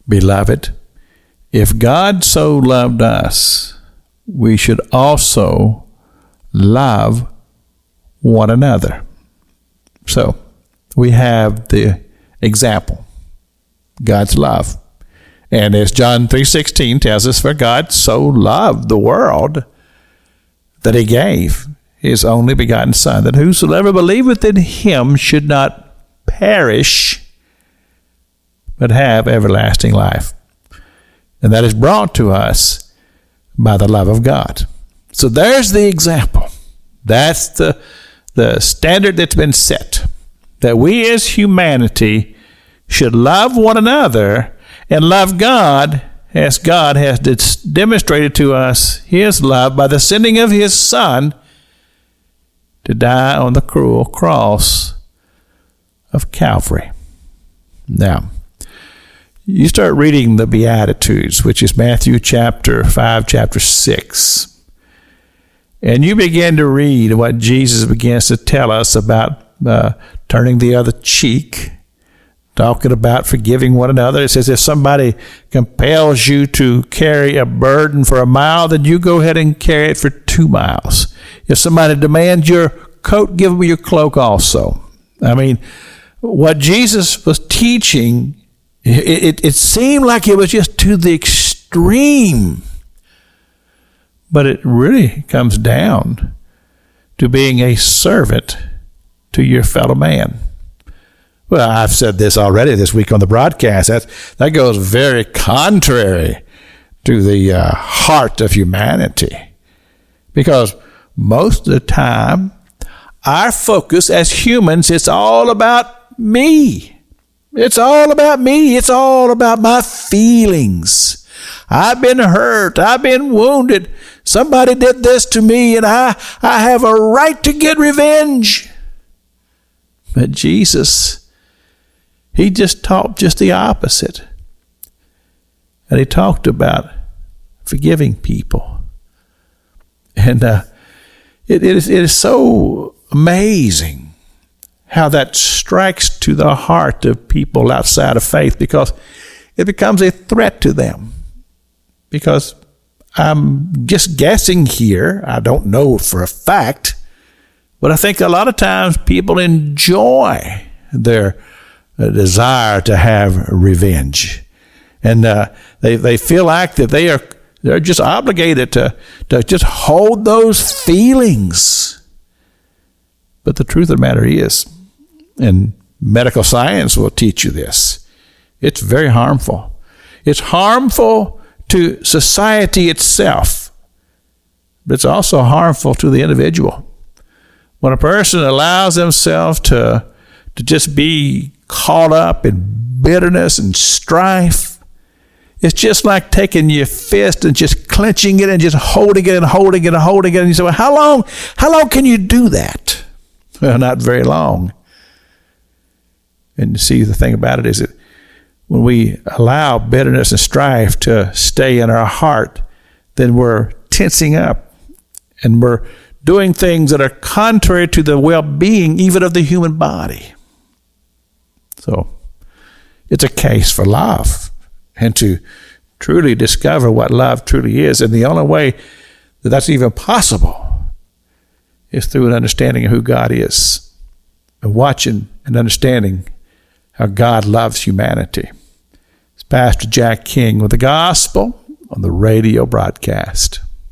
Beloved, if God so loved us, we should also love one another. So, we have the example, God's love. And as John 3:16 tells us, for God so loved the world that he gave his only begotten Son, that whosoever believeth in him should not perish, but have everlasting life. And that is brought to us by the love of God. So there's the example. That's the standard that's been set, that we as humanity should love one another and love God as God has demonstrated to us his love by the sending of his Son to die on the cruel cross of Calvary. Now, you start reading the Beatitudes, which is Matthew chapter 5, chapter 6, and you begin to read what Jesus begins to tell us about turning the other cheek, talking about forgiving one another. It says if somebody compels you to carry a burden for a mile, then you go ahead and carry it for 2 miles. If somebody demands your coat, give them your cloak also. I mean, what Jesus was teaching, it seemed like it was just to the extreme. But it really comes down to being a servant to your fellow man. Well, I've said this already this week on the broadcast. That goes very contrary to the heart of humanity. Because most of the time, our focus as humans is all about me. It's all about me. It's all about my feelings. I've been hurt. I've been wounded. Somebody did this to me, and I have a right to get revenge. But Jesus, he just taught just the opposite. And he talked about forgiving people. And it is so amazing how that strikes to the heart of people outside of faith, because it becomes a threat to them. Because I'm just guessing here, I don't know for a fact, but I think a lot of times people enjoy their desire to have revenge. And they feel like that they're just obligated to just hold those feelings. But the truth of the matter is, and medical science will teach you this, it's very harmful. It's harmful to society itself, but it's also harmful to the individual. When a person allows themselves to just be caught up in bitterness and strife, it's just like taking your fist and just clenching it and just holding it and holding it and holding it. And you say, well, how long can you do that? Well, not very long. And you see, the thing about it is that when we allow bitterness and strife to stay in our heart, then we're tensing up and we're doing things that are contrary to the well-being even of the human body. So it's a case for love, and to truly discover what love truly is. And the only way that that's even possible is through an understanding of who God is, and watching and understanding how God loves humanity. It's Pastor Jack King with the gospel on the radio broadcast.